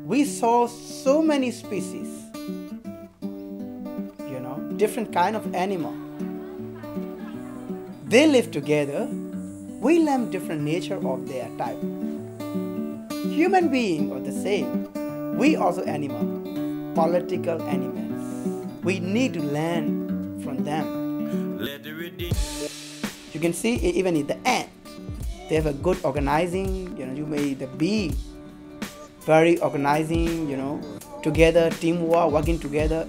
we saw so many species, different kind of animal. They live together. We learn different nature of their type. Human beings are the same. We also animal, political animals. We need to learn from them. You can see even in the ant, they have a good organizing. You may the bee, very organizing. Together, teamwork, working together.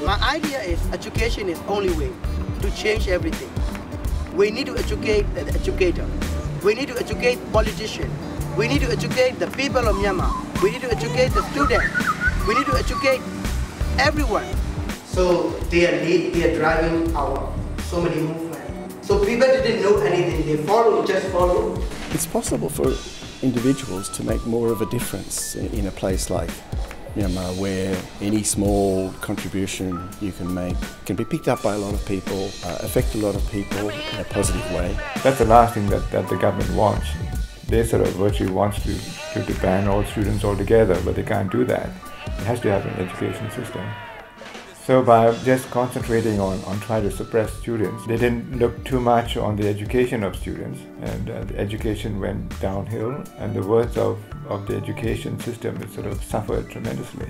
My idea is education is only way to change everything. We need to educate the educator. We need to educate politicians. We need to educate the people of Myanmar. We need to educate the students. We need to educate everyone. So they are driving our so many movements. So people didn't know anything. They just follow. It's possible for individuals to make more of a difference in a place like Myanmar, where any small contribution you can make can be picked up by a lot of people, affect a lot of people in a positive way. That's the last thing that the government wants. They sort of virtually wants to ban all students altogether, but they can't do that. It has to have an education system. So by just concentrating on trying to suppress students, they didn't look too much on the education of students, and the education went downhill, and the worth of the education system has sort of suffered tremendously.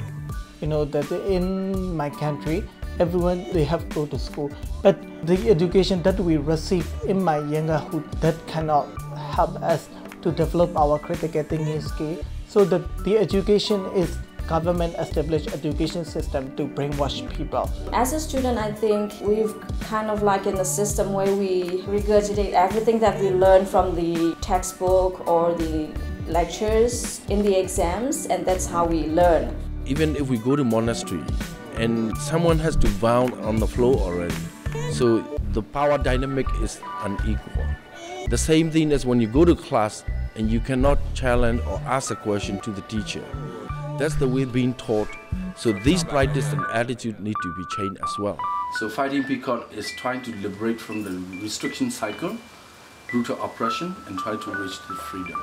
That in my country, everyone, they have to go to school, but the education that we receive in my younghood, that cannot help us to develop our critical thinking skill. So that the education is government established education system to brainwash people. As a student, I think we've kind of like in a system where we regurgitate everything that we learn from the textbook or the lectures in the exams, and that's how we learn. Even if we go to monastery and someone has to vow on the floor already, so the power dynamic is unequal. The same thing as when you go to class and you cannot challenge or ask a question to the teacher. That's the way being taught. So these practice and attitude need to be changed as well. So Fighting Peacock is trying to liberate from the restriction cycle, brutal oppression, and try to reach the freedom.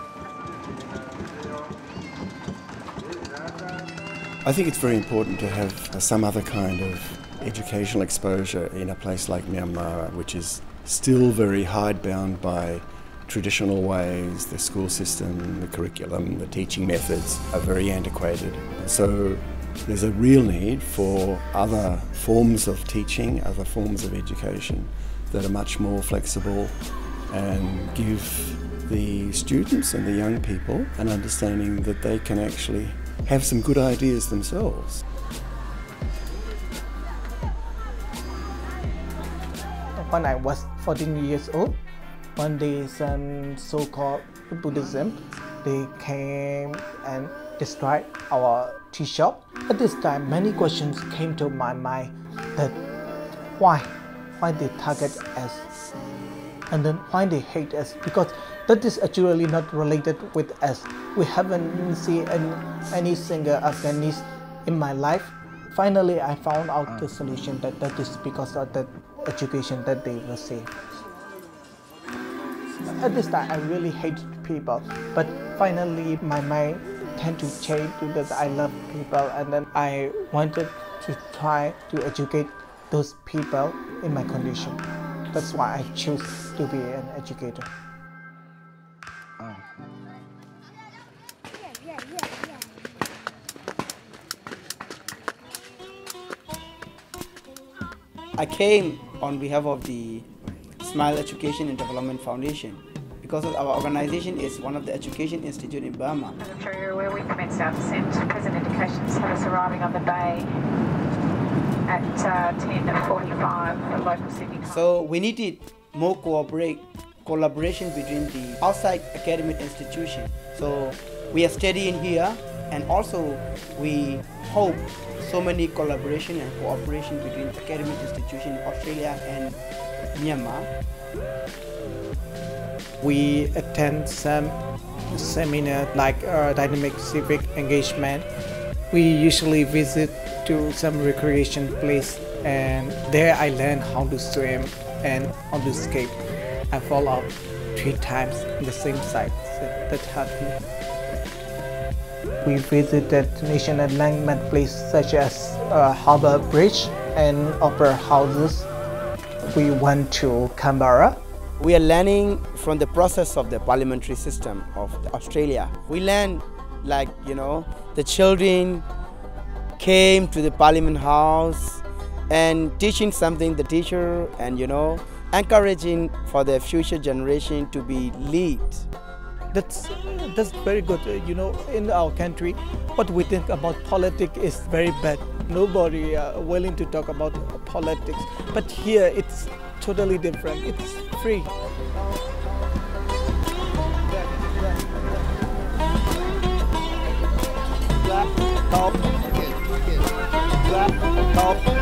I think it's very important to have some other kind of educational exposure in a place like Myanmar, which is still very hidebound by traditional ways. The school system, the curriculum, the teaching methods are very antiquated. So there's a real need for other forms of teaching, other forms of education that are much more flexible and give the students and the young people an understanding that they can actually have some good ideas themselves. When I was 14 years old, one day some so-called Buddhism, they came and destroyed our tea shop. At this time, many questions came to my mind that why they target us, and then why they hate us, because that is actually not related with us. We haven't seen any single Afghanis in my life. Finally, I found out the solution that is because of the education that they receive. At this time, I really hated people, but finally my mind tend to change because I love people, and then I wanted to try to educate those people in my condition. That's why I chose to be an educator. I came on behalf of the Smile Education and Development Foundation because our organization is one of the education institutes in Burma. Where we commenced our descent, present indications have us arriving on the bay at 10:45 for local Sydney time. So we needed more collaboration between the outside academic institution. So we are studying here, and also we hope so many collaboration and cooperation between academic institutions in Australia and Myanmar. We attend some seminars like dynamic civic engagement. We usually visit to some recreation place, and there I learned how to swim and how to skate. I fall off 3 times in the same site, so that helped me. We visited national landmark places such as Harbour Bridge and Opera Houses. We went to Canberra. We are learning from the process of the parliamentary system of Australia. We learn, like, the children came to the Parliament House and teaching something, the teacher, and encouraging for the future generation to be lead. That's very good. In our country, what we think about politics is very bad. Nobody willing to talk about politics. But here it's totally different. It's free. Top.